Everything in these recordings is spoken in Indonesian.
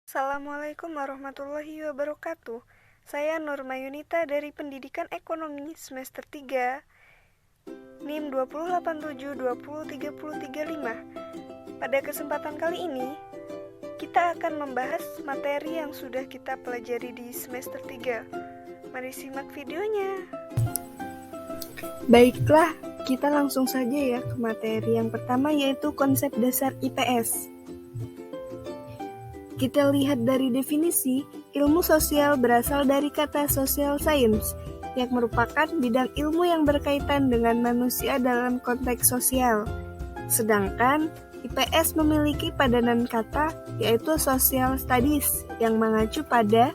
Assalamualaikum warahmatullahi wabarakatuh. Saya Nurma Yunita dari Pendidikan Ekonomi semester 3, NIM 208720335. Pada kesempatan kali ini, kita akan membahas materi yang sudah kita pelajari di semester 3. Mari simak videonya. Baiklah, kita langsung saja ya ke materi yang pertama, yaitu konsep dasar IPS. Kita lihat dari definisi, ilmu sosial berasal dari kata social science, yang merupakan bidang ilmu yang berkaitan dengan manusia dalam konteks sosial. Sedangkan IPS memiliki padanan kata, yaitu social studies, yang mengacu pada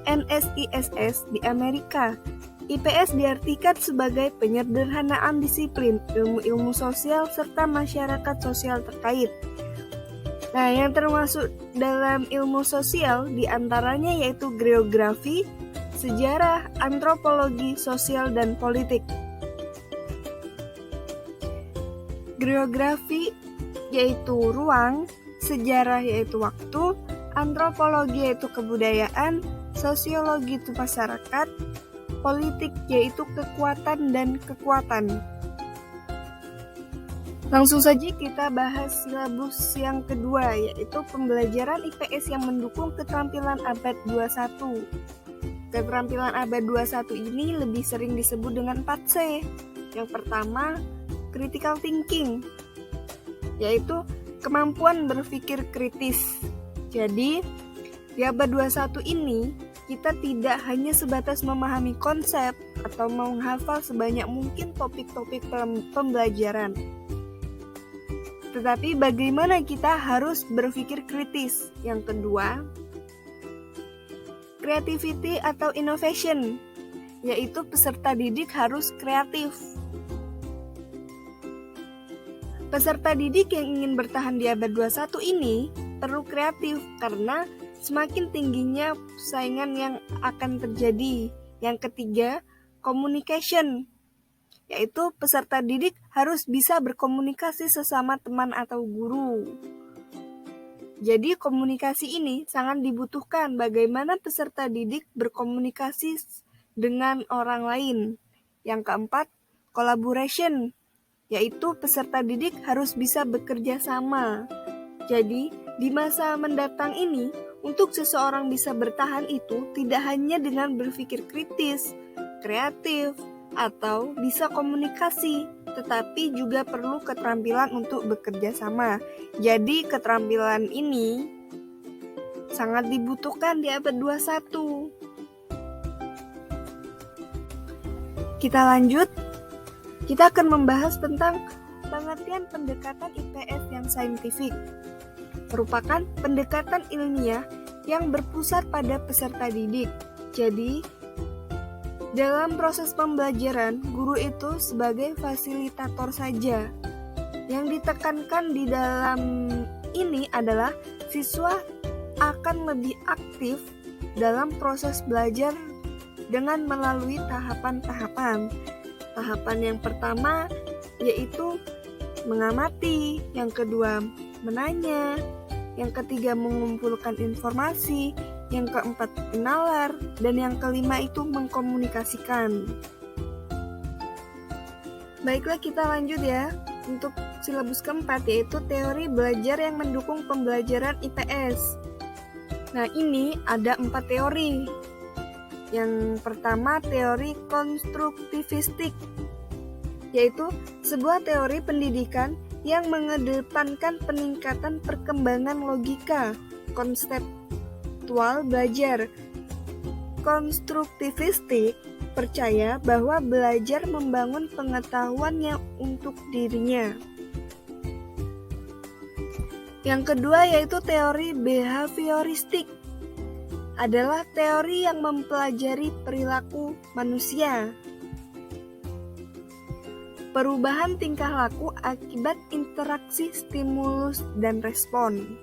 NSISS di Amerika. IPS diartikan sebagai penyederhanaan disiplin ilmu-ilmu sosial serta masyarakat sosial terkait. Nah, yang termasuk dalam ilmu sosial diantaranya yaitu geografi, sejarah, antropologi, sosial, dan politik. Geografi yaitu ruang, sejarah yaitu waktu, antropologi yaitu kebudayaan, sosiologi itu masyarakat, politik yaitu kekuatan dan kekuatan. Langsung saja kita bahas silabus yang kedua, yaitu pembelajaran IPS yang mendukung keterampilan abad 21. Keterampilan abad 21 ini lebih sering disebut dengan 4C. Yang pertama, critical thinking, yaitu kemampuan berpikir kritis. Jadi, di abad 21 ini, kita tidak hanya sebatas memahami konsep atau menghafal sebanyak mungkin topik-topik pembelajaran, tetapi bagaimana kita harus berpikir kritis. Yang kedua, creativity atau innovation, yaitu peserta didik harus kreatif. Peserta didik yang ingin bertahan di abad 21 ini perlu kreatif karena semakin tingginya persaingan yang akan terjadi. Yang ketiga, communication, yaitu peserta didik harus bisa berkomunikasi sesama teman atau guru. Jadi komunikasi ini sangat dibutuhkan, bagaimana peserta didik berkomunikasi dengan orang lain. Yang keempat, collaboration, yaitu peserta didik harus bisa bekerja sama. Jadi di masa mendatang ini, untuk seseorang bisa bertahan itu tidak hanya dengan berpikir kritis, kreatif, atau bisa komunikasi, tetapi juga perlu keterampilan untuk bekerja sama. Jadi keterampilan ini sangat dibutuhkan di abad 21. Kita lanjut. Kita akan membahas tentang pengertian pendekatan IPS yang saintifik. Merupakan pendekatan ilmiah yang berpusat pada peserta didik. Jadi, dalam proses pembelajaran, guru itu sebagai fasilitator saja. Yang ditekankan di dalam ini adalah siswa akan lebih aktif dalam proses belajar dengan melalui tahapan-tahapan. Tahapan yang pertama yaitu mengamati, yang kedua menanya, yang ketiga mengumpulkan informasi, yang keempat menalar, dan yang kelima itu mengkomunikasikan. Baiklah, kita lanjut ya untuk silabus keempat, yaitu teori belajar yang mendukung pembelajaran IPS. Nah, ini ada 4 teori. Yang pertama, teori konstruktivistik, yaitu sebuah teori pendidikan yang mengedepankan peningkatan perkembangan logika, konseptual belajar. Konstruktivistik percaya bahwa belajar membangun pengetahuan yang untuk dirinya. Yang kedua yaitu teori behavioristik, adalah teori yang mempelajari perilaku manusia. Perubahan tingkah laku akibat interaksi stimulus dan respon.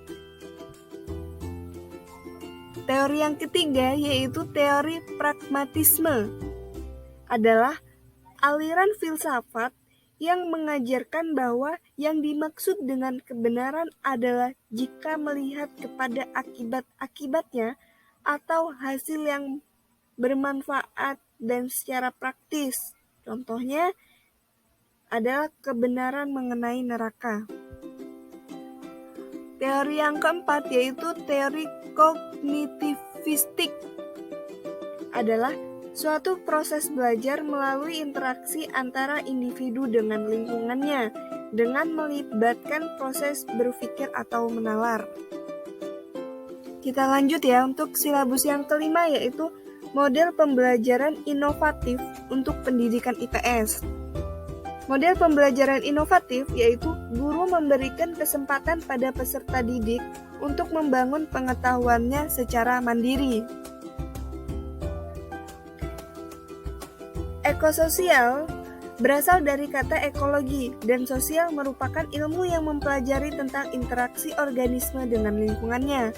Teori yang ketiga yaitu teori pragmatisme, adalah aliran filsafat yang mengajarkan bahwa Yang dimaksud dengan kebenaran adalah jika melihat kepada akibat-akibatnya atau hasil yang bermanfaat dan secara praktis. Contohnya adalah kebenaran mengenai neraka. Teori yang keempat yaitu teori kognitivistik adalah suatu proses belajar melalui interaksi antara individu dengan lingkungannya dengan melibatkan proses berpikir atau menalar. Kita lanjut ya untuk silabus yang kelima yaitu model pembelajaran inovatif untuk pendidikan IPS. Model pembelajaran inovatif yaitu guru memberikan kesempatan pada peserta didik untuk membangun pengetahuannya secara mandiri. Ekososial berasal dari kata ekologi dan sosial merupakan ilmu yang mempelajari tentang interaksi organisme dengan lingkungannya.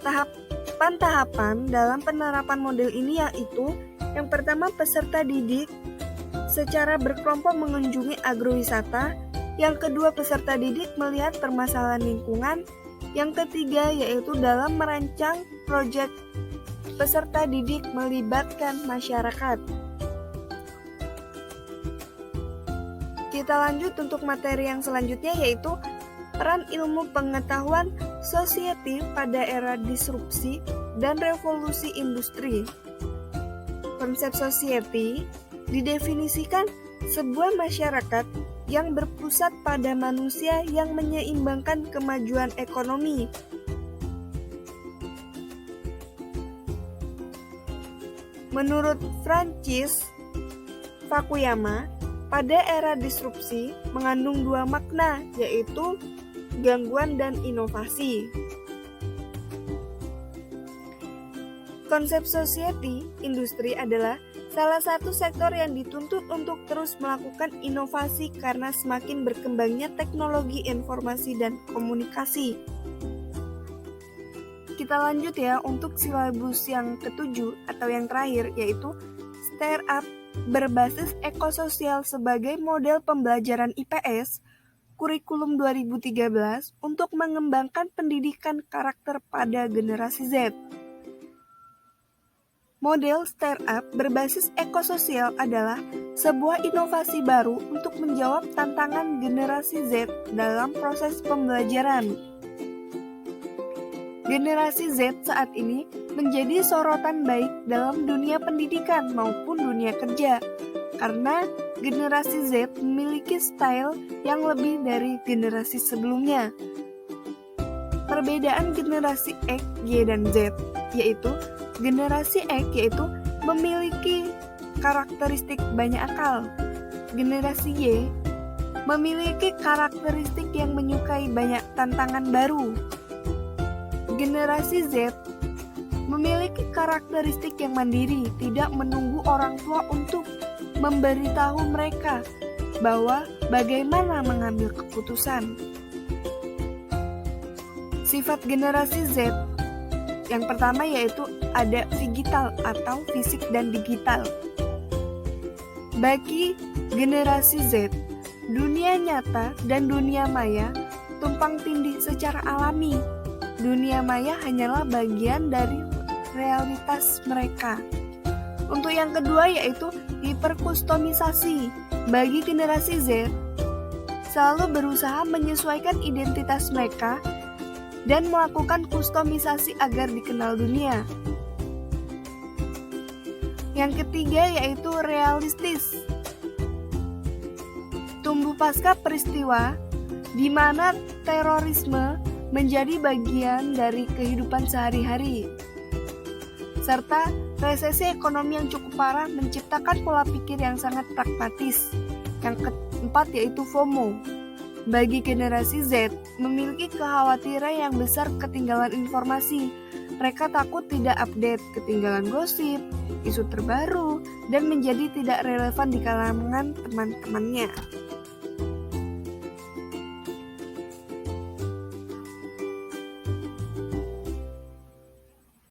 Tahapan-tahapan dalam penerapan model ini yaitu yang pertama peserta didik secara berkelompok mengunjungi agrowisata, yang kedua peserta didik melihat permasalahan lingkungan, yang ketiga yaitu dalam merancang proyek peserta didik melibatkan masyarakat. Kita lanjut untuk materi yang selanjutnya yaitu peran ilmu pengetahuan society pada era disrupsi dan revolusi industri. Konsep society didefinisikan sebuah masyarakat yang berpusat pada manusia yang menyeimbangkan kemajuan ekonomi. Menurut Francis Fukuyama, pada era disrupsi mengandung dua makna, yaitu gangguan dan inovasi. Konsep society industri adalah salah satu sektor yang dituntut untuk terus melakukan inovasi karena semakin berkembangnya teknologi informasi dan komunikasi. Kita lanjut ya untuk silabus yang ketujuh atau yang terakhir yaitu startup berbasis ekososial sebagai model pembelajaran IPS kurikulum 2013 untuk mengembangkan pendidikan karakter pada generasi Z. Model startup berbasis ekososial adalah sebuah inovasi baru untuk menjawab tantangan generasi Z dalam proses pembelajaran. Generasi Z saat ini menjadi sorotan baik dalam dunia pendidikan maupun dunia kerja, karena generasi Z memiliki style yang lebih dari generasi sebelumnya. Perbedaan generasi X, Y, dan Z yaitu generasi X yaitu memiliki karakteristik banyak akal. Generasi Y memiliki karakteristik yang menyukai banyak tantangan baru. Generasi Z memiliki karakteristik yang mandiri, tidak menunggu orang tua untuk memberitahu mereka bahwa bagaimana mengambil keputusan. Sifat generasi Z yang pertama yaitu ada digital atau fisik dan digital. Bagi generasi Z, dunia nyata dan dunia maya tumpang tindih secara alami. Dunia maya hanyalah bagian dari realitas mereka. Untuk yang kedua yaitu hiperkustomisasi. Bagi generasi Z, selalu berusaha menyesuaikan identitas mereka dan melakukan kustomisasi agar dikenal dunia. Yang ketiga yaitu realistis. Tumbuh pasca peristiwa di mana terorisme menjadi bagian dari kehidupan sehari-hari. Serta resesi ekonomi yang cukup parah menciptakan pola pikir yang sangat pragmatis. Yang keempat yaitu FOMO. Bagi generasi Z, memiliki kekhawatiran yang besar ketinggalan informasi. Mereka takut tidak update, ketinggalan gosip, isu terbaru, dan menjadi tidak relevan di kalangan teman-temannya.